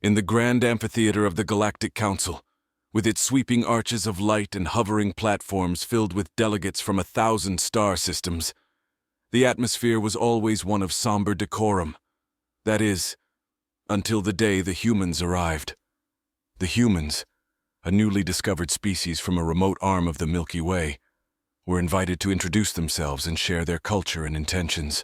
in the grand amphitheater of the Galactic Council, with its sweeping arches of light and hovering platforms filled with delegates from 1,000 star systems, the atmosphere was always one of somber decorum. That is, until the day the humans arrived. The humans, a newly discovered species from a remote arm of the Milky Way, were invited to introduce themselves and share their culture and intentions.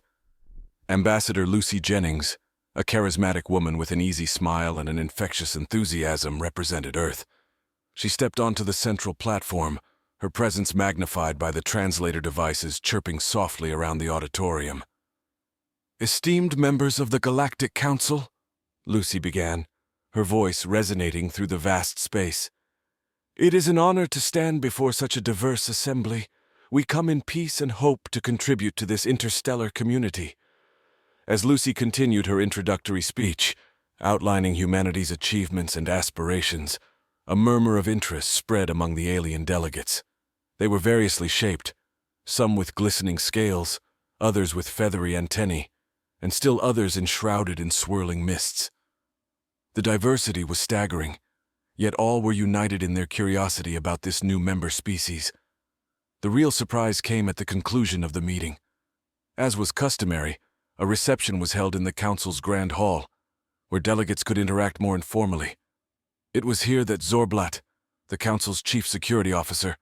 Ambassador Lucy Jennings, a charismatic woman with an easy smile and an infectious enthusiasm, represented Earth. She stepped onto the central platform, her presence magnified by the translator devices chirping softly around the auditorium. "Esteemed members of the Galactic Council," Lucy began, her voice resonating through the vast space. "It is an honor to stand before such a diverse assembly. We come in peace and hope to contribute to this interstellar community." As Lucy continued her introductory speech, outlining humanity's achievements and aspirations, a murmur of interest spread among the alien delegates. They were variously shaped, some with glistening scales, others with feathery antennae, and still others enshrouded in swirling mists. The diversity was staggering, yet all were united in their curiosity about this new member species. The real surprise came at the conclusion of the meeting. As was customary, a reception was held in the Council's Grand Hall, where delegates could interact more informally. It was here that Zorblat, the Council's chief security officer,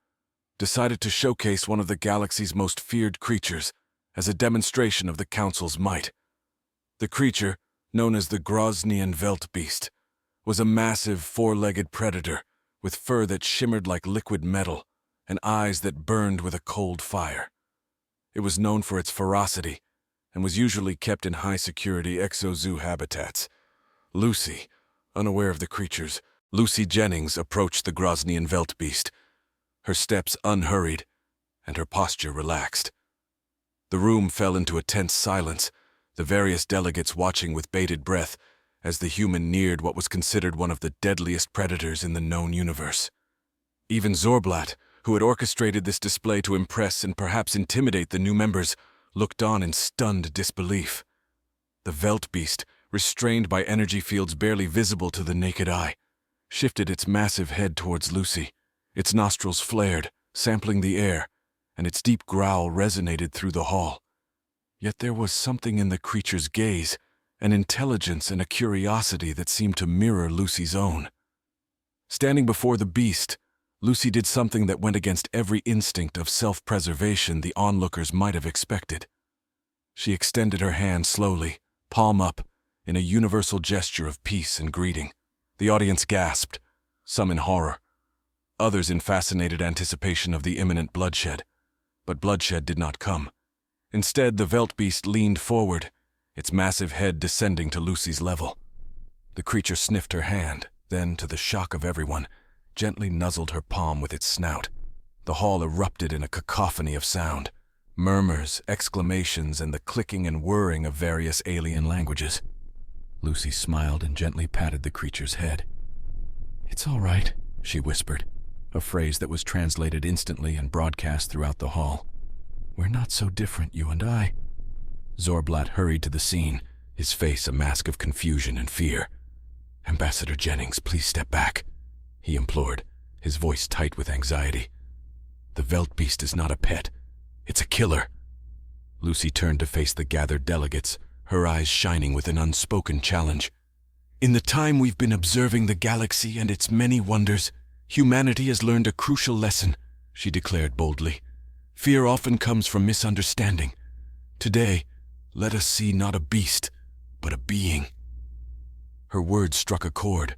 decided to showcase one of the galaxy's most feared creatures as a demonstration of the Council's might. The creature, known as the Groznian velt beast, was a massive four-legged predator with fur that shimmered like liquid metal and eyes that burned with a cold fire. It was known for its ferocity and was usually kept in high-security exozoo habitats. Lucy, unaware of the creatures, Lucy Jennings approached the Groznian velt beast, her steps unhurried and her posture relaxed. The room fell into a tense silence, the various delegates watching with bated breath as the human neared what was considered one of the deadliest predators in the known universe. Even Zorblat, who had orchestrated this display to impress and perhaps intimidate the new members, looked on in stunned disbelief. The velt beast, restrained by energy fields barely visible to the naked eye, shifted its massive head towards Lucy. Its nostrils flared, sampling the air, and its deep growl resonated through the hall. Yet there was something in the creature's gaze, an intelligence and a curiosity that seemed to mirror Lucy's own. Standing before the beast, Lucy did something that went against every instinct of self-preservation the onlookers might have expected. She extended her hand slowly, palm up, in a universal gesture of peace and greeting. The audience gasped, some in horror, others in fascinated anticipation of the imminent bloodshed. But bloodshed did not come. Instead, the velt beast leaned forward, its massive head descending to Lucy's level. The creature sniffed her hand, then, to the shock of everyone, gently nuzzled her palm with its snout. The hall erupted in a cacophony of sound, murmurs, exclamations, and the clicking and whirring of various alien languages. Lucy smiled and gently patted the creature's head. "It's all right," she whispered, a phrase that was translated instantly and broadcast throughout the hall. "We're not so different, you and I." Zorblat hurried to the scene, his face a mask of confusion and fear. "Ambassador Jennings, please step back," he implored, his voice tight with anxiety. "The velt beast is not a pet. It's a killer." Lucy turned to face the gathered delegates, her eyes shining with an unspoken challenge. "In the time we've been observing the galaxy and its many wonders, humanity has learned a crucial lesson," she declared boldly. "Fear often comes from misunderstanding. Today, let us see not a beast, but a being." Her words struck a chord.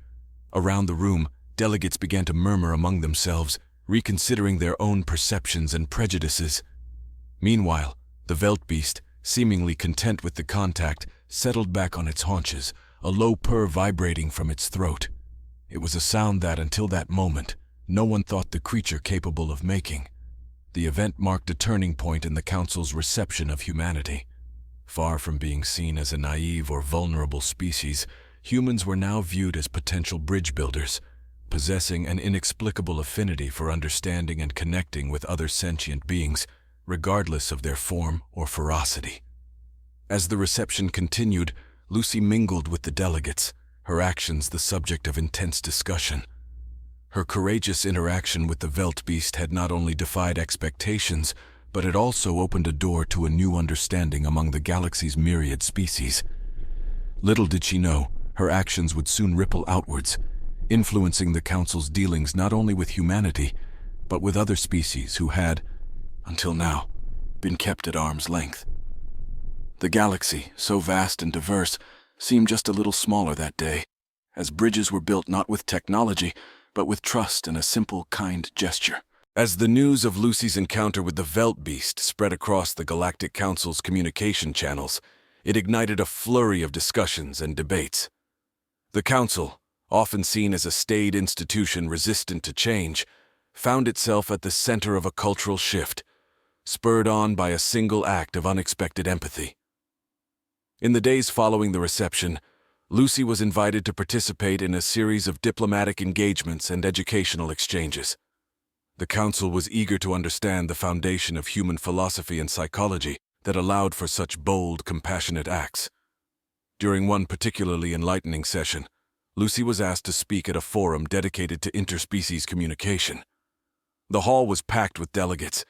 Around the room, delegates began to murmur among themselves, reconsidering their own perceptions and prejudices. Meanwhile, the velt beast, seemingly content with the contact, settled back on its haunches, a low purr vibrating from its throat. It was a sound that, until that moment, no one thought the creature capable of making. The event marked a turning point in the Council's reception of humanity. Far from being seen as a naive or vulnerable species, humans were now viewed as potential bridge builders, possessing an inexplicable affinity for understanding and connecting with other sentient beings, regardless of their form or ferocity. As the reception continued, Lucy mingled with the delegates, her actions the subject of intense discussion. Her courageous interaction with the velt beast had not only defied expectations, but it also opened a door to a new understanding among the galaxy's myriad species. Little did she know, her actions would soon ripple outwards, influencing the Council's dealings not only with humanity, but with other species who had, until now, been kept at arm's length. The galaxy, so vast and diverse, seemed just a little smaller that day, as bridges were built not with technology, but with trust and a simple, kind gesture. As the news of Lucy's encounter with the velt beast spread across the Galactic Council's communication channels, it ignited a flurry of discussions and debates. The Council, often seen as a staid institution resistant to change, found itself at the center of a cultural shift, spurred on by a single act of unexpected empathy. In the days following the reception, Lucy was invited to participate in a series of diplomatic engagements and educational exchanges. The Council was eager to understand the foundation of human philosophy and psychology that allowed for such bold, compassionate acts. During one particularly enlightening session, Lucy was asked to speak at a forum dedicated to interspecies communication. The hall was packed with delegates,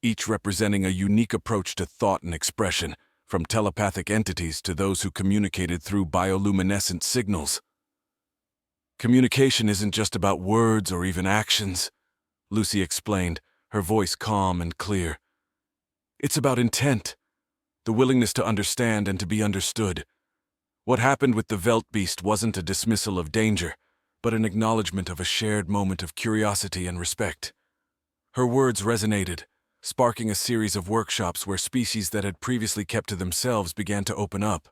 each representing a unique approach to thought and expression, from telepathic entities to those who communicated through bioluminescent signals. Communication isn't just about words or even actions, Lucy explained, her voice calm and clear. It's about intent, the willingness to understand and to be understood. What happened with the velt beast wasn't a dismissal of danger, but an acknowledgement of a shared moment of curiosity and respect. Her words resonated, sparking a series of workshops where species that had previously kept to themselves began to open up,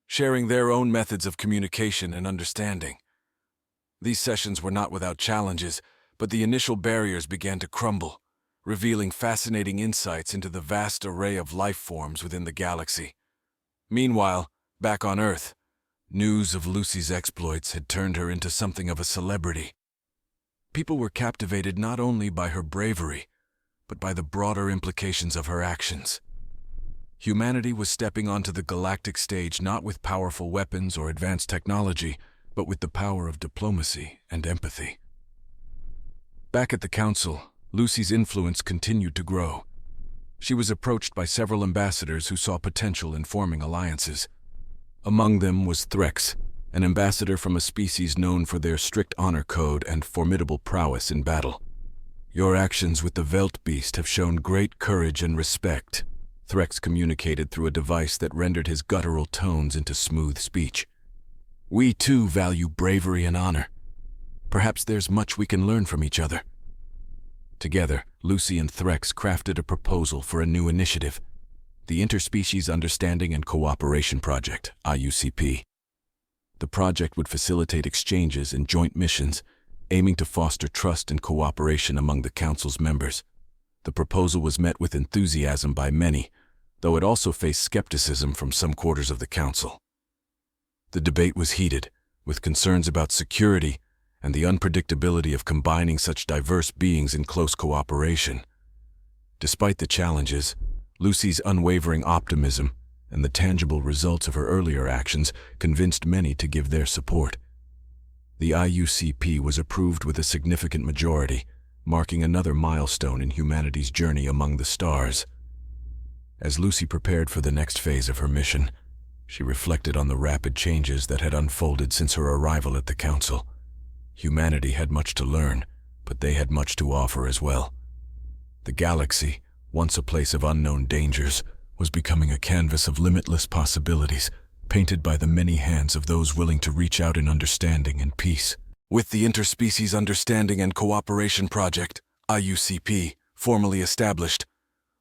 sharing their own methods of communication and understanding. These sessions were not without challenges, but the initial barriers began to crumble, revealing fascinating insights into the vast array of life forms within the galaxy. Meanwhile, back on Earth, news of Lucy's exploits had turned her into something of a celebrity. People were captivated not only by her bravery, but by the broader implications of her actions. Humanity was stepping onto the galactic stage not with powerful weapons or advanced technology, but with the power of diplomacy and empathy. Back at the Council, Lucy's influence continued to grow. She was approached by several ambassadors who saw potential in forming alliances. Among them was Threx, an ambassador from a species known for their strict honor code and formidable prowess in battle. "Your actions with the velt beast have shown great courage and respect," Threx communicated through a device that rendered his guttural tones into smooth speech. "We too value bravery and honor. Perhaps there's much we can learn from each other." Together, Lucy and Threx crafted a proposal for a new initiative, the Interspecies Understanding and Cooperation Project, IUCP. The project would facilitate exchanges and joint missions, aiming to foster trust and cooperation among the Council's members. The proposal was met with enthusiasm by many, though it also faced skepticism from some quarters of the Council. The debate was heated, with concerns about security and the unpredictability of combining such diverse beings in close cooperation. Despite the challenges, Lucy's unwavering optimism and the tangible results of her earlier actions convinced many to give their support. The IUCP was approved with a significant majority, marking another milestone in humanity's journey among the stars. As Lucy prepared for the next phase of her mission, she reflected on the rapid changes that had unfolded since her arrival at the Council. Humanity had much to learn, but they had much to offer as well. The galaxy, once a place of unknown dangers, was becoming a canvas of limitless possibilities, painted by the many hands of those willing to reach out in understanding and peace. With the Interspecies Understanding and Cooperation Project, IUCP, formally established,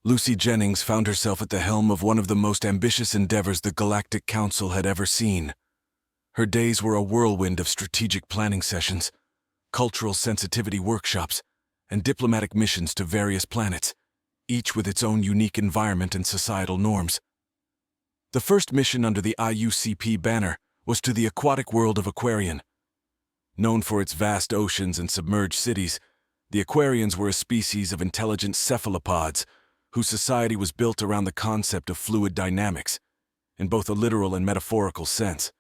Lucy Jennings found herself at the helm of one of the most ambitious endeavors the Galactic Council had ever seen. Her days were a whirlwind of strategic planning sessions, cultural sensitivity workshops, and diplomatic missions to various planets, each with its own unique environment and societal norms. The first mission under the IUCP banner was to the aquatic world of Aquarian. Known for its vast oceans and submerged cities, the Aquarians were a species of intelligent cephalopods whose society was built around the concept of fluid dynamics, in both a literal and metaphorical sense.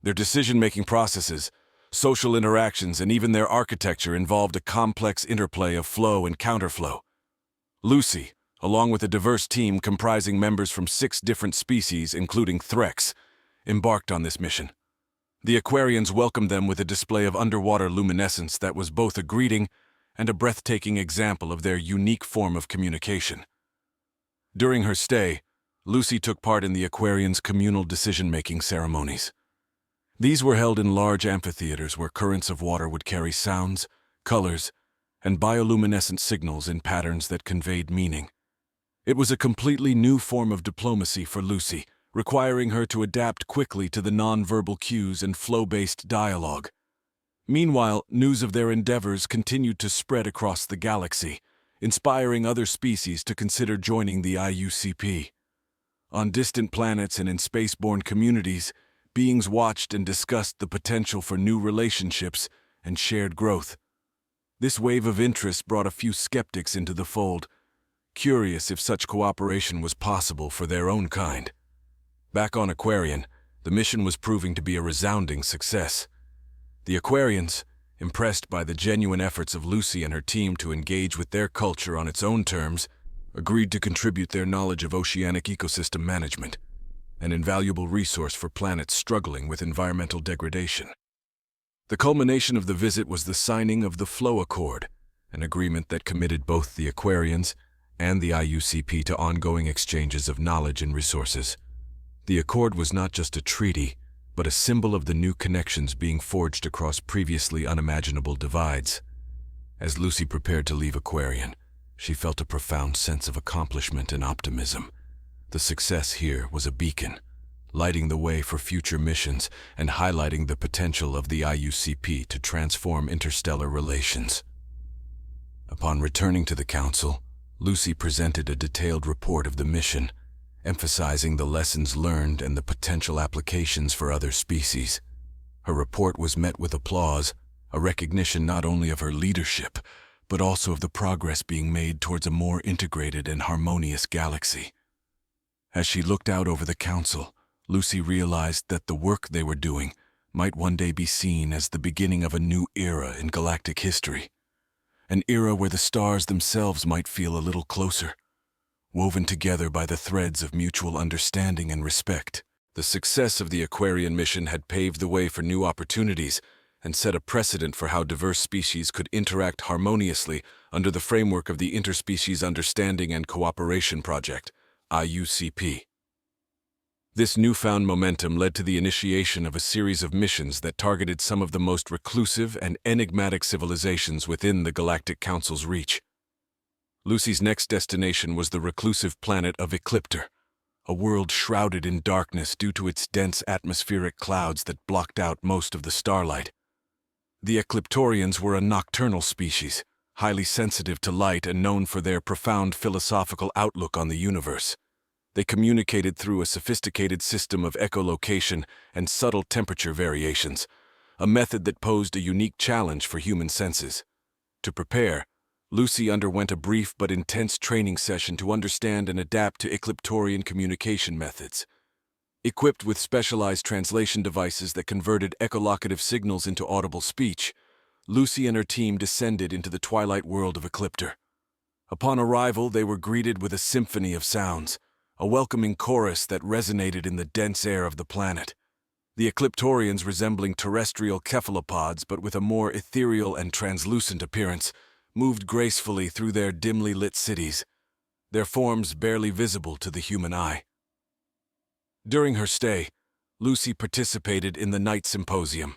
Their decision-making processes, social interactions, and even their architecture involved a complex interplay of flow and counterflow. Lucy, along with a diverse team comprising members from 6 different species, including Threx, embarked on this mission. The Aquarians welcomed them with a display of underwater luminescence that was both a greeting and a breathtaking example of their unique form of communication. During her stay, Lucy took part in the Aquarians' communal decision-making ceremonies. These were held in large amphitheaters where currents of water would carry sounds, colors, and bioluminescent signals in patterns that conveyed meaning. It was a completely new form of diplomacy for Lucy, requiring her to adapt quickly to the nonverbal cues and flow-based dialogue. Meanwhile, news of their endeavors continued to spread across the galaxy, inspiring other species to consider joining the IUCP. On distant planets and in spaceborne communities, beings watched and discussed the potential for new relationships and shared growth. This wave of interest brought a few skeptics into the fold, curious if such cooperation was possible for their own kind. Back on Aquarian, the mission was proving to be a resounding success. The Aquarians, impressed by the genuine efforts of Lucy and her team to engage with their culture on its own terms, agreed to contribute their knowledge of oceanic ecosystem management, an invaluable resource for planets struggling with environmental degradation. The culmination of the visit was the signing of the Flow Accord, an agreement that committed both the Aquarians and the IUCP to ongoing exchanges of knowledge and resources. The accord was not just a treaty, but a symbol of the new connections being forged across previously unimaginable divides. As Lucy prepared to leave Aquarian, she felt a profound sense of accomplishment and optimism. The success here was a beacon, lighting the way for future missions and highlighting the potential of the IUCP to transform interstellar relations. Upon returning to the Council, Lucy presented a detailed report of the mission, emphasizing the lessons learned and the potential applications for other species. Her report was met with applause, a recognition not only of her leadership, but also of the progress being made towards a more integrated and harmonious galaxy. As she looked out over the Council, Lucy realized that the work they were doing might one day be seen as the beginning of a new era in galactic history. An era where the stars themselves might feel a little closer, woven together by the threads of mutual understanding and respect. The success of the Aquarian mission had paved the way for new opportunities and set a precedent for how diverse species could interact harmoniously under the framework of the Interspecies Understanding and Cooperation Project, IUCP. This newfound momentum led to the initiation of a series of missions that targeted some of the most reclusive and enigmatic civilizations within the Galactic Council's reach. Lucy's next destination was the reclusive planet of Ecliptor, a world shrouded in darkness due to its dense atmospheric clouds that blocked out most of the starlight. The Ecliptorians were a nocturnal species, highly sensitive to light and known for their profound philosophical outlook on the universe. They communicated through a sophisticated system of echolocation and subtle temperature variations, a method that posed a unique challenge for human senses. To prepare, Lucy underwent a brief but intense training session to understand and adapt to Ecliptorian communication methods. Equipped with specialized translation devices that converted echolocative signals into audible speech, Lucy and her team descended into the twilight world of Ecliptor. Upon arrival, they were greeted with a symphony of sounds, a welcoming chorus that resonated in the dense air of the planet. The Ecliptorians, resembling terrestrial cephalopods but with a more ethereal and translucent appearance, moved gracefully through their dimly lit cities, their forms barely visible to the human eye. During her stay, Lucy participated in the Night Symposium,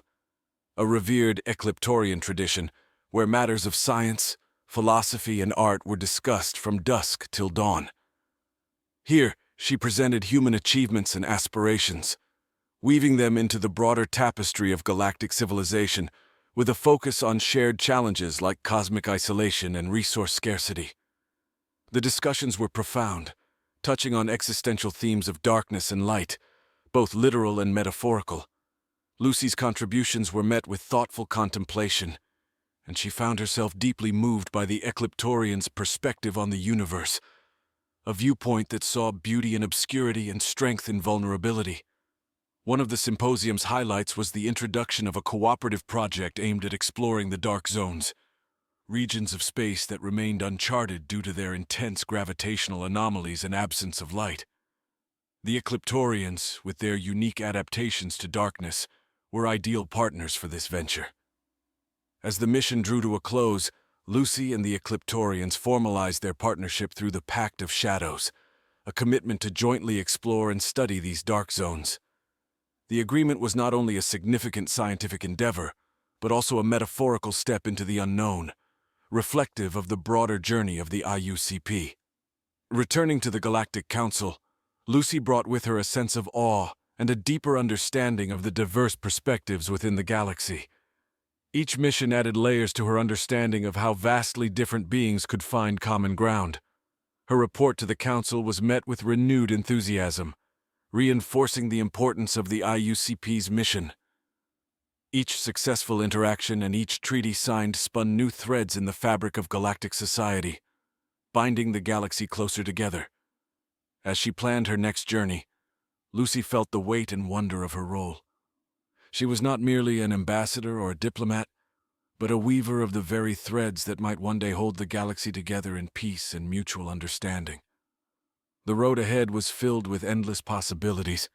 a revered Ecliptorian tradition where matters of science, philosophy, and art were discussed from dusk till dawn. Here, she presented human achievements and aspirations, weaving them into the broader tapestry of galactic civilization with a focus on shared challenges like cosmic isolation and resource scarcity. The discussions were profound, touching on existential themes of darkness and light, both literal and metaphorical. Lucy's contributions were met with thoughtful contemplation, and she found herself deeply moved by the Ecliptorians' perspective on the universe, a viewpoint that saw beauty in obscurity and strength in vulnerability. One of the symposium's highlights was the introduction of a cooperative project aimed at exploring the dark zones, regions of space that remained uncharted due to their intense gravitational anomalies and absence of light. The Ecliptorians, with their unique adaptations to darkness, were ideal partners for this venture. As the mission drew to a close, Lucy and the Ecliptorians formalized their partnership through the Pact of Shadows, a commitment to jointly explore and study these dark zones. The agreement was not only a significant scientific endeavor, but also a metaphorical step into the unknown, reflective of the broader journey of the IUCP. Returning to the Galactic Council, Lucy brought with her a sense of awe and a deeper understanding of the diverse perspectives within the galaxy. Each mission added layers to her understanding of how vastly different beings could find common ground. Her report to the Council was met with renewed enthusiasm, reinforcing the importance of the IUCP's mission. Each successful interaction and each treaty signed spun new threads in the fabric of galactic society, binding the galaxy closer together. As she planned her next journey, Lucy felt the weight and wonder of her role. She was not merely an ambassador or a diplomat, but a weaver of the very threads that might one day hold the galaxy together in peace and mutual understanding. The road ahead was filled with endless possibilities,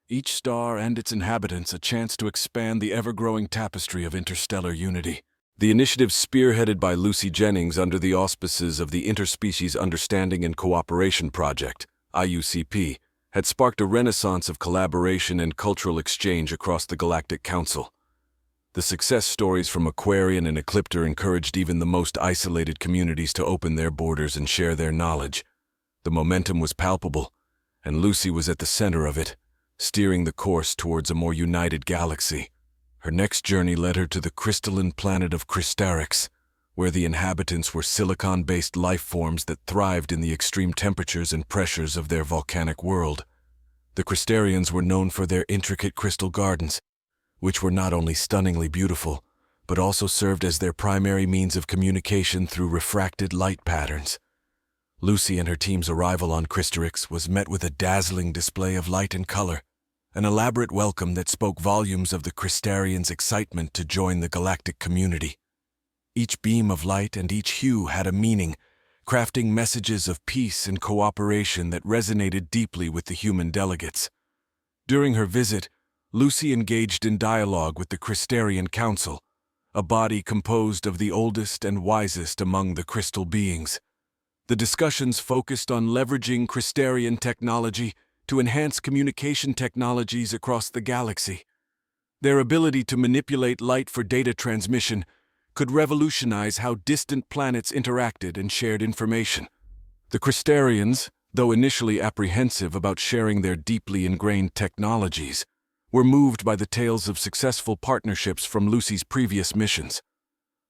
each star and its inhabitants a chance to expand the ever-growing tapestry of interstellar unity. The initiative spearheaded by Lucy Jennings under the auspices of the Interspecies Understanding and Cooperation Project, IUCP, had sparked a renaissance of collaboration and cultural exchange across the Galactic Council. The success stories from Aquarian and Ecliptor encouraged even the most isolated communities to open their borders and share their knowledge. The momentum was palpable, and Lucy was at the center of it, steering the course towards a more united galaxy. Her next journey led her to the crystalline planet of Crystarix, where the inhabitants were silicon-based life forms that thrived in the extreme temperatures and pressures of their volcanic world. The Crystarians were known for their intricate crystal gardens, which were not only stunningly beautiful, but also served as their primary means of communication through refracted light patterns. Lucy and her team's arrival on Crystarix was met with a dazzling display of light and color, an elaborate welcome that spoke volumes of the Crystarians' excitement to join the galactic community. Each beam of light and each hue had a meaning, crafting messages of peace and cooperation that resonated deeply with the human delegates. During her visit, Lucy engaged in dialogue with the Crystarian Council, a body composed of the oldest and wisest among the crystal beings. The discussions focused on leveraging Crystarian technology to enhance communication technologies across the galaxy. Their ability to manipulate light for data transmission could revolutionize how distant planets interacted and shared information. The Crystarians, though initially apprehensive about sharing their deeply ingrained technologies, were moved by the tales of successful partnerships from Lucy's previous missions.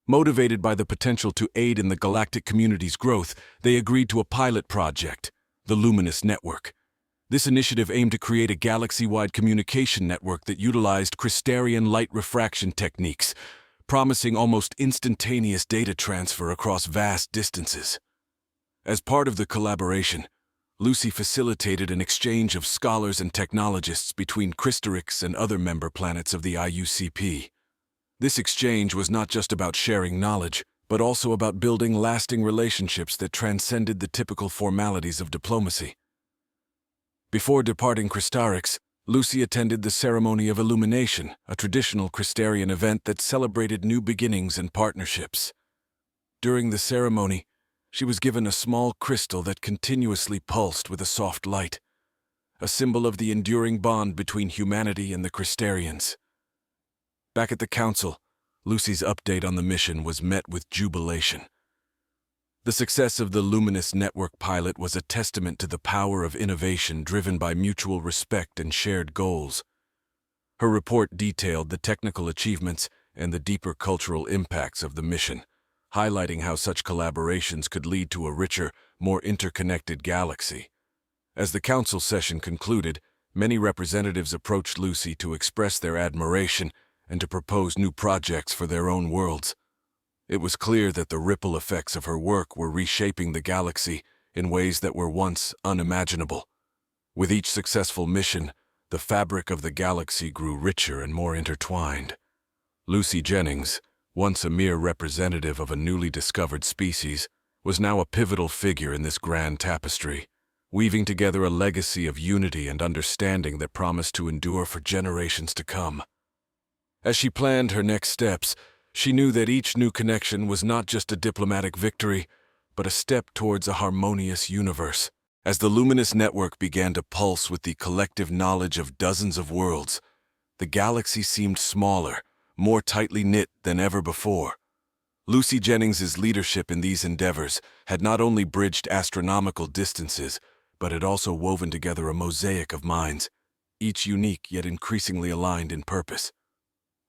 Motivated by the potential to aid in the galactic community's growth, they agreed to a pilot project, the Luminous Network. This initiative aimed to create a galaxy-wide communication network that utilized Crystarian light refraction techniques, promising almost instantaneous data transfer across vast distances. As part of the collaboration, Lucy facilitated an exchange of scholars and technologists between Crystarix and other member planets of the IUCP. This exchange was not just about sharing knowledge, but also about building lasting relationships that transcended the typical formalities of diplomacy. Before departing Crystarix, Lucy attended the Ceremony of Illumination, a traditional Crystarian event that celebrated new beginnings and partnerships. During the ceremony, she was given a small crystal that continuously pulsed with a soft light, a symbol of the enduring bond between humanity and the Crystarians. Back at the Council, Lucy's update on the mission was met with jubilation. The success of the Luminous Network pilot was a testament to the power of innovation driven by mutual respect and shared goals. Her report detailed the technical achievements and the deeper cultural impacts of the mission, highlighting how such collaborations could lead to a richer, more interconnected galaxy. As the council session concluded, many representatives approached Lucy to express their admiration and to propose new projects for their own worlds. It was clear that the ripple effects of her work were reshaping the galaxy in ways that were once unimaginable. With each successful mission, the fabric of the galaxy grew richer and more intertwined. Lucy Jennings, once a mere representative of a newly discovered species, was now a pivotal figure in this grand tapestry, weaving together a legacy of unity and understanding that promised to endure for generations to come. As she planned her next steps, she knew that each new connection was not just a diplomatic victory, but a step towards a harmonious universe. As the luminous network began to pulse with the collective knowledge of dozens of worlds, the galaxy seemed smaller, more tightly knit than ever before. Lucy Jennings's leadership in these endeavors had not only bridged astronomical distances, but had also woven together a mosaic of minds, each unique yet increasingly aligned in purpose.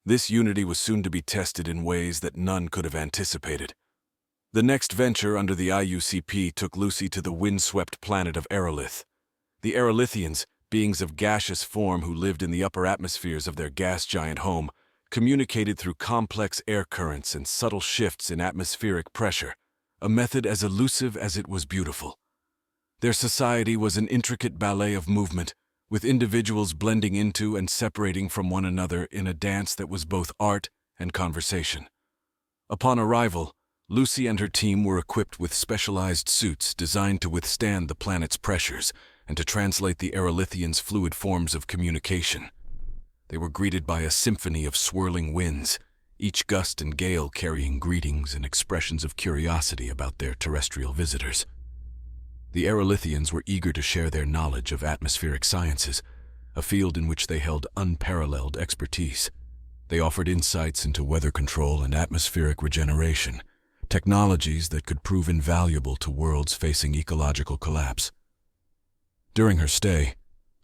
This unity was soon to be tested in ways that none could have anticipated. The next venture under the IUCP took Lucy to the windswept planet of Aerolith. The Aerolithians, beings of gaseous form who lived in the upper atmospheres of their gas giant home, communicated through complex air currents and subtle shifts in atmospheric pressure, a method as elusive as it was beautiful. Their society was an intricate ballet of movement, with individuals blending into and separating from one another in a dance that was both art and conversation. Upon arrival, Lucy and her team were equipped with specialized suits designed to withstand the planet's pressures and to translate the Aerolithians' fluid forms of communication. They were greeted by a symphony of swirling winds, each gust and gale carrying greetings and expressions of curiosity about their terrestrial visitors. The Aerolithians were eager to share their knowledge of atmospheric sciences, a field in which they held unparalleled expertise. They offered insights into weather control and atmospheric regeneration, technologies that could prove invaluable to worlds facing ecological collapse. During her stay,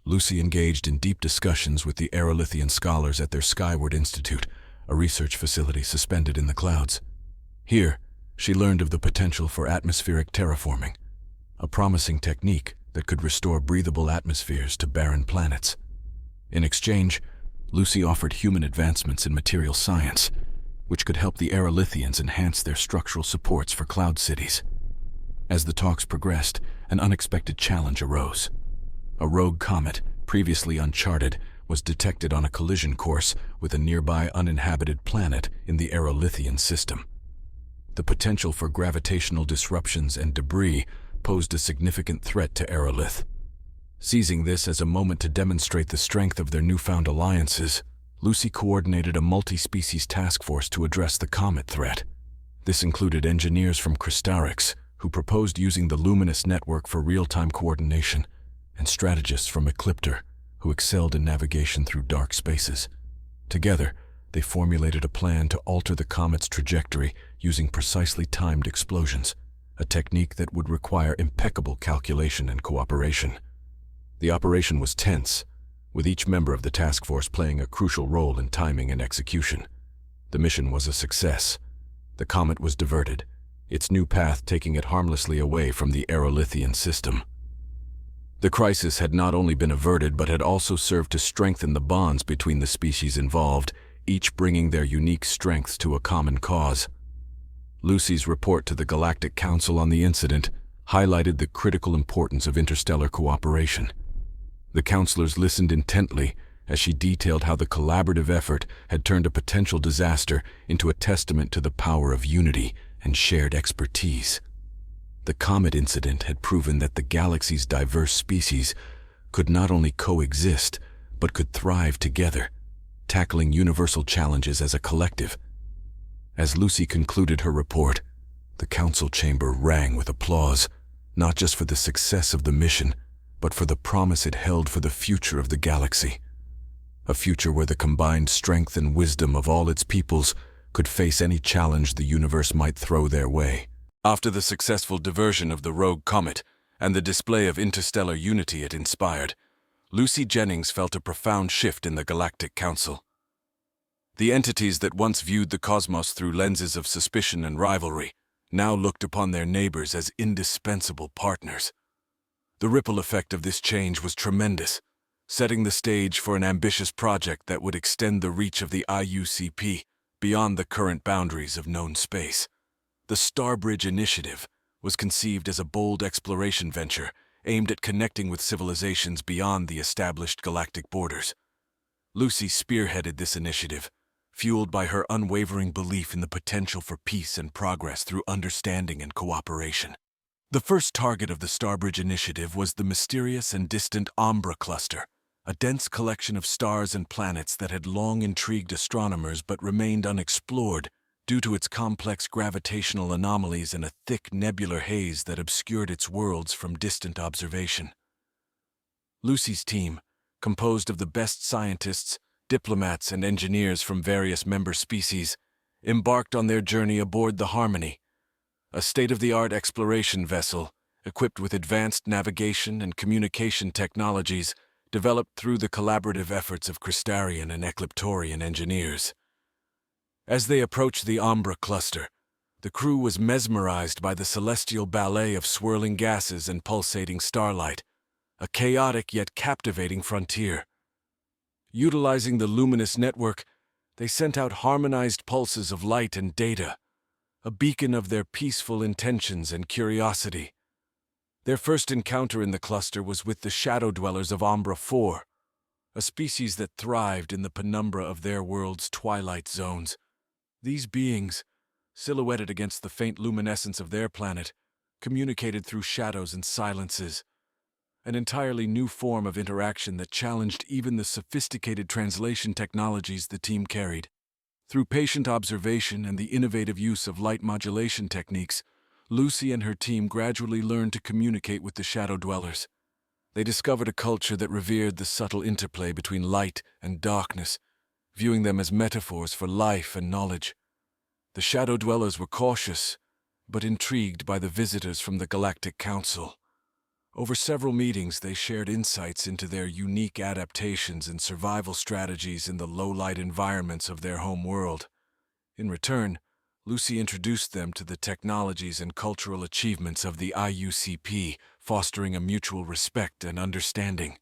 Lucy engaged in deep discussions with the Aerolithian scholars at their Skyward Institute, a research facility suspended in the clouds. Here, she learned of the potential for atmospheric terraforming, a promising technique that could restore breathable atmospheres to barren planets. In exchange, Lucy offered human advancements in material science, which could help the Aerolithians enhance their structural supports for cloud cities. As the talks progressed, an unexpected challenge arose. A rogue comet, previously uncharted, was detected on a collision course with a nearby uninhabited planet in the Aerolithian system. The potential for gravitational disruptions and debris posed a significant threat to Aerolith. Seizing this as a moment to demonstrate the strength of their newfound alliances, Lucy coordinated a multi-species task force to address the comet threat. This included engineers from Crystarix, who proposed using the luminous network for real-time coordination, and strategists from Ecliptor, who excelled in navigation through dark spaces. Together, they formulated a plan to alter the comet's trajectory using precisely timed explosions, a technique that would require impeccable calculation and cooperation. The operation was tense, with each member of the task force playing a crucial role in timing and execution. The mission was a success. The comet was diverted, its new path taking it harmlessly away from the Aerolithian system. The crisis had not only been averted but had also served to strengthen the bonds between the species involved, each bringing their unique strengths to a common cause. Lucy's report to the Galactic Council on the incident highlighted the critical importance of interstellar cooperation. The counselors listened intently as she detailed how the collaborative effort had turned a potential disaster into a testament to the power of unity and shared expertise. The comet incident had proven that the galaxy's diverse species could not only coexist, but could thrive together, tackling universal challenges as a collective. As Lucy concluded her report, the council chamber rang with applause, not just for the success of the mission, but for the promise it held for the future of the galaxy. A future where the combined strength and wisdom of all its peoples could face any challenge the universe might throw their way. After the successful diversion of the rogue comet and the display of interstellar unity it inspired, Lucy Jennings felt a profound shift in the Galactic Council. The entities that once viewed the cosmos through lenses of suspicion and rivalry now looked upon their neighbors as indispensable partners. The ripple effect of this change was tremendous, setting the stage for an ambitious project that would extend the reach of the IUCP beyond the current boundaries of known space. The Starbridge initiative was conceived as a bold exploration venture aimed at connecting with civilizations beyond the established galactic borders. Lucy spearheaded this initiative, fueled by her unwavering belief in the potential for peace and progress through understanding and cooperation. The first target of the Starbridge initiative was the mysterious and distant Umbra Cluster, a dense collection of stars and planets that had long intrigued astronomers but remained unexplored due to its complex gravitational anomalies and a thick nebular haze that obscured its worlds from distant observation. Lucy's team, composed of the best scientists, diplomats, and engineers from various member species, embarked on their journey aboard the Harmony, a state-of-the-art exploration vessel equipped with advanced navigation and communication technologies developed through the collaborative efforts of Crystarian and Ecliptorian engineers. As they approached the Umbra Cluster, the crew was mesmerized by the celestial ballet of swirling gases and pulsating starlight, a chaotic yet captivating frontier. Utilizing the luminous network, they sent out harmonized pulses of light and data, a beacon of their peaceful intentions and curiosity. Their first encounter in the cluster was with the shadow dwellers of Umbra 4, a species that thrived in the penumbra of their world's twilight zones. These beings, silhouetted against the faint luminescence of their planet, communicated through shadows and silences, an entirely new form of interaction that challenged even the sophisticated translation technologies the team carried. Through patient observation and the innovative use of light modulation techniques, Lucy and her team gradually learned to communicate with the shadow dwellers. They discovered a culture that revered the subtle interplay between light and darkness, viewing them as metaphors for life and knowledge. The shadow dwellers were cautious, but intrigued by the visitors from the Galactic Council. Over several meetings, they shared insights into their unique adaptations and survival strategies in the low-light environments of their home world. In return, Lucy introduced them to the technologies and cultural achievements of the IUCP, fostering a mutual respect and understanding.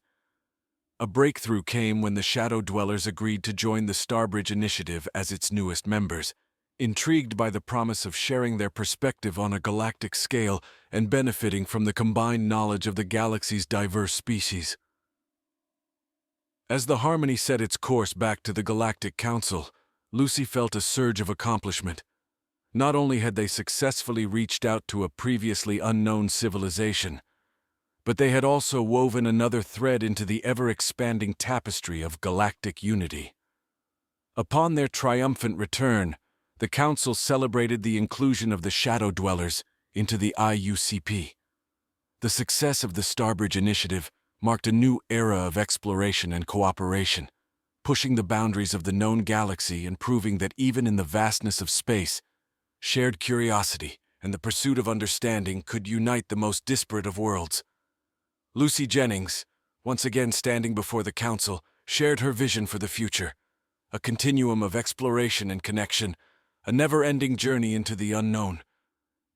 A breakthrough came when the Shadow Dwellers agreed to join the Starbridge Initiative as its newest members, intrigued by the promise of sharing their perspective on a galactic scale and benefiting from the combined knowledge of the galaxy's diverse species. As the Harmony set its course back to the Galactic Council, Lucy felt a surge of accomplishment. Not only had they successfully reached out to a previously unknown civilization, but they had also woven another thread into the ever-expanding tapestry of galactic unity. Upon their triumphant return, the Council celebrated the inclusion of the Shadow Dwellers into the IUCP. The success of the Starbridge Initiative marked a new era of exploration and cooperation, pushing the boundaries of the known galaxy and proving that even in the vastness of space, shared curiosity and the pursuit of understanding could unite the most disparate of worlds. Lucy Jennings, once again standing before the Council, shared her vision for the future, a continuum of exploration and connection, a never-ending journey into the unknown,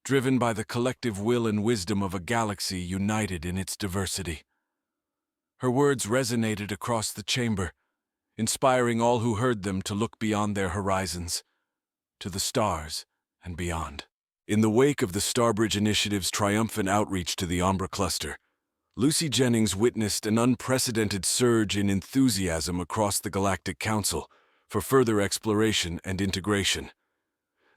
driven by the collective will and wisdom of a galaxy united in its diversity. Her words resonated across the chamber, inspiring all who heard them to look beyond their horizons, to the stars and beyond. In the wake of the Starbridge Initiative's triumphant outreach to the Umbra Cluster, Lucy Jennings witnessed an unprecedented surge in enthusiasm across the Galactic Council for further exploration and integration.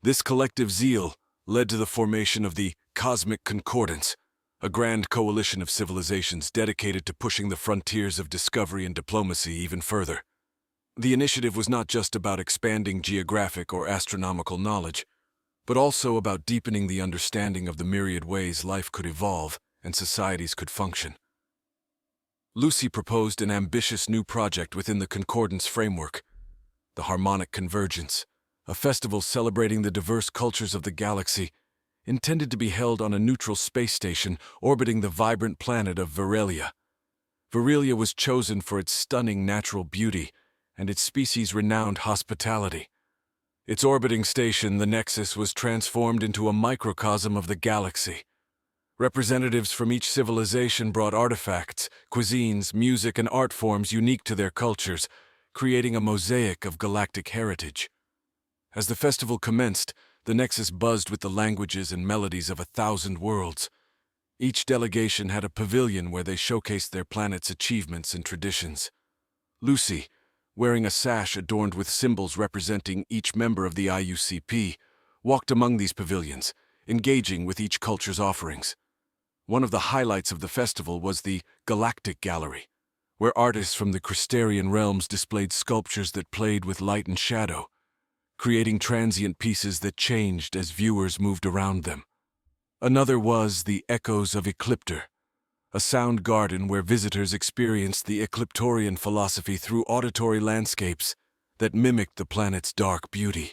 This collective zeal led to the formation of the Cosmic Concordance, a grand coalition of civilizations dedicated to pushing the frontiers of discovery and diplomacy even further. The initiative was not just about expanding geographic or astronomical knowledge, but also about deepening the understanding of the myriad ways life could evolve and societies could function. Lucy proposed an ambitious new project within the Concordance framework, the Harmonic Convergence, a festival celebrating the diverse cultures of the galaxy, intended to be held on a neutral space station orbiting the vibrant planet of Virelia. Virelia was chosen for its stunning natural beauty and its species-renowned hospitality. Its orbiting station, the Nexus, was transformed into a microcosm of the galaxy. Representatives from each civilization brought artifacts, cuisines, music, and art forms unique to their cultures, creating a mosaic of galactic heritage. As the festival commenced, the Nexus buzzed with the languages and melodies of 1,000 worlds. Each delegation had a pavilion where they showcased their planet's achievements and traditions. Lucy, wearing a sash adorned with symbols representing each member of the IUCP, walked among these pavilions, engaging with each culture's offerings. One of the highlights of the festival was the Galactic Gallery, where artists from the Crystarian realms displayed sculptures that played with light and shadow, creating transient pieces that changed as viewers moved around them. Another was the Echoes of Ecliptor, a sound garden where visitors experienced the Ecliptorian philosophy through auditory landscapes that mimicked the planet's dark beauty.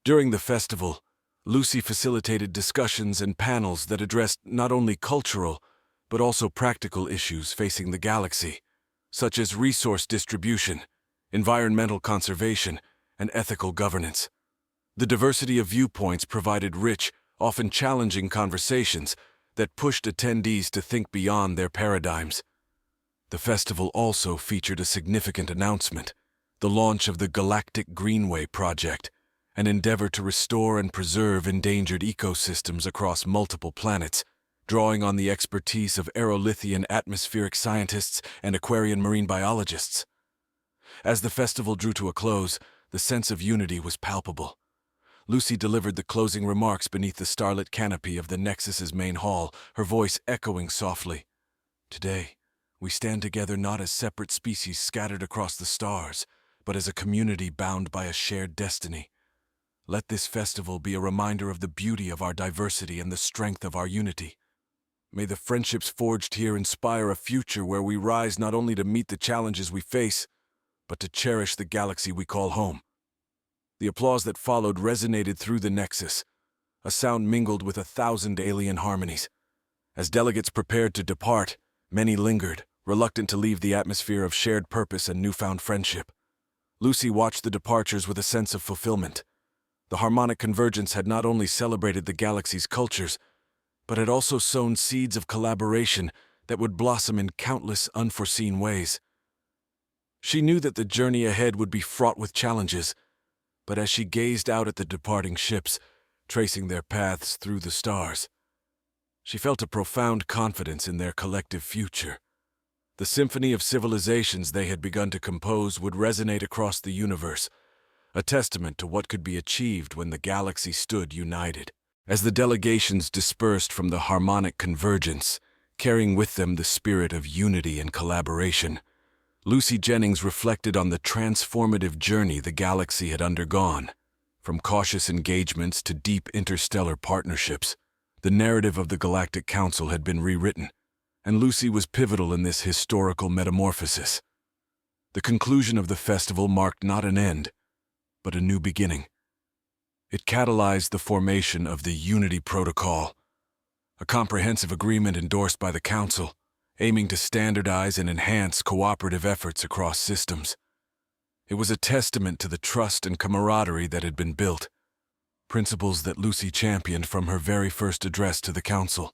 During the festival, Lucy facilitated discussions and panels that addressed not only cultural, but also practical issues facing the galaxy, such as resource distribution, environmental conservation, and ethical governance. The diversity of viewpoints provided rich, often challenging conversations that pushed attendees to think beyond their paradigms. The festival also featured a significant announcement: the launch of the Galactic Greenway project, an endeavor to restore and preserve endangered ecosystems across multiple planets, drawing on the expertise of aerolithian atmospheric scientists and Aquarian marine biologists. As the festival drew to a close, the sense of unity was palpable. Lucy delivered the closing remarks beneath the starlit canopy of the Nexus's main hall, her voice echoing softly. "Today, we stand together not as separate species scattered across the stars, but as a community bound by a shared destiny. Let this festival be a reminder of the beauty of our diversity and the strength of our unity. May the friendships forged here inspire a future where we rise not only to meet the challenges we face, but to cherish the galaxy we call home." The applause that followed resonated through the Nexus, a sound mingled with 1,000 alien harmonies. As delegates prepared to depart, many lingered, reluctant to leave the atmosphere of shared purpose and newfound friendship. Lucy watched the departures with a sense of fulfillment. The harmonic convergence had not only celebrated the galaxy's cultures, but had also sown seeds of collaboration that would blossom in countless unforeseen ways. She knew that the journey ahead would be fraught with challenges, but as she gazed out at the departing ships, tracing their paths through the stars, she felt a profound confidence in their collective future. The symphony of civilizations they had begun to compose would resonate across the universe, a testament to what could be achieved when the galaxy stood united. As the delegations dispersed from the harmonic convergence, carrying with them the spirit of unity and collaboration, Lucy Jennings reflected on the transformative journey the galaxy had undergone. From cautious engagements to deep interstellar partnerships, the narrative of the Galactic Council had been rewritten, and Lucy was pivotal in this historical metamorphosis. The conclusion of the festival marked not an end, but a new beginning. It catalyzed the formation of the Unity Protocol, a comprehensive agreement endorsed by the Council, aiming to standardize and enhance cooperative efforts across systems. It was a testament to the trust and camaraderie that had been built, principles that Lucy championed from her very first address to the Council.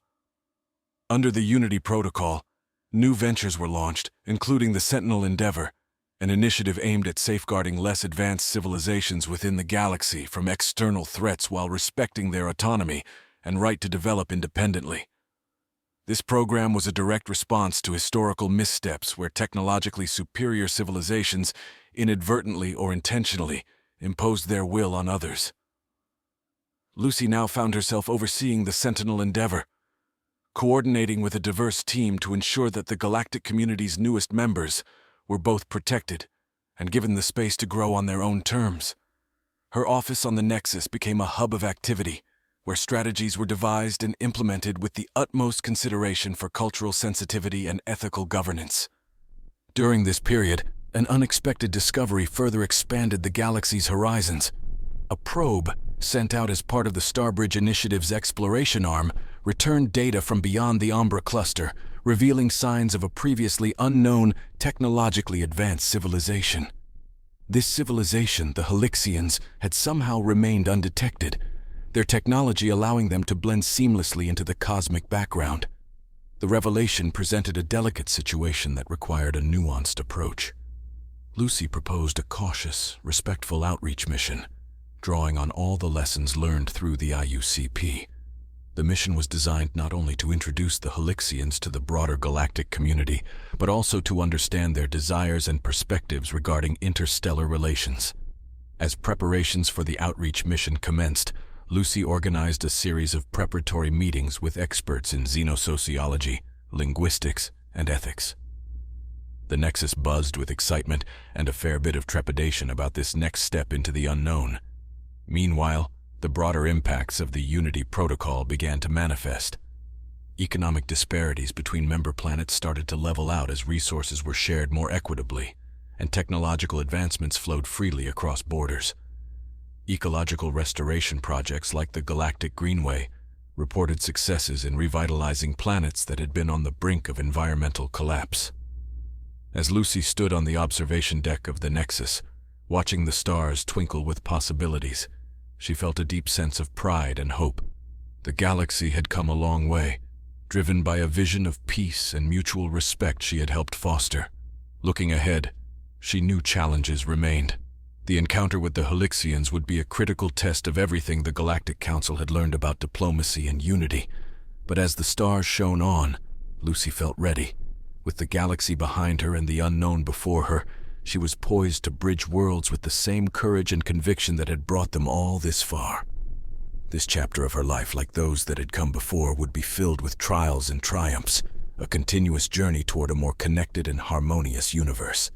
Under the Unity Protocol, new ventures were launched, including the Sentinel Endeavor, an initiative aimed at safeguarding less advanced civilizations within the galaxy from external threats while respecting their autonomy and right to develop independently. This program was a direct response to historical missteps where technologically superior civilizations inadvertently or intentionally imposed their will on others. Lucy now found herself overseeing the Sentinel Endeavor, coordinating with a diverse team to ensure that the galactic community's newest members were both protected and given the space to grow on their own terms. Her office on the Nexus became a hub of activity, where strategies were devised and implemented with the utmost consideration for cultural sensitivity and ethical governance. During this period, an unexpected discovery further expanded the galaxy's horizons. A probe, sent out as part of the Starbridge Initiative's exploration arm, returned data from beyond the Umbra cluster, revealing signs of a previously unknown, technologically advanced civilization. This civilization, the Helixians, had somehow remained undetected, their technology allowing them to blend seamlessly into the cosmic background. The revelation presented a delicate situation that required a nuanced approach. Lucy proposed a cautious, respectful outreach mission, drawing on all the lessons learned through the IUCP. The mission was designed not only to introduce the Halixians to the broader galactic community, but also to understand their desires and perspectives regarding interstellar relations. As preparations for the outreach mission commenced, Lucy organized a series of preparatory meetings with experts in xenosociology, linguistics, and ethics. The Nexus buzzed with excitement and a fair bit of trepidation about this next step into the unknown. Meanwhile, the broader impacts of the Unity Protocol began to manifest. Economic disparities between member planets started to level out as resources were shared more equitably, and technological advancements flowed freely across borders. Ecological restoration projects like the Galactic Greenway reported successes in revitalizing planets that had been on the brink of environmental collapse. As Lucy stood on the observation deck of the Nexus, watching the stars twinkle with possibilities, she felt a deep sense of pride and hope. The galaxy had come a long way, driven by a vision of peace and mutual respect she had helped foster. Looking ahead, she knew challenges remained. The encounter with the Halixians would be a critical test of everything the Galactic Council had learned about diplomacy and unity. But as the stars shone on, Lucy felt ready. With the galaxy behind her and the unknown before her, she was poised to bridge worlds with the same courage and conviction that had brought them all this far. This chapter of her life, like those that had come before, would be filled with trials and triumphs, a continuous journey toward a more connected and harmonious universe.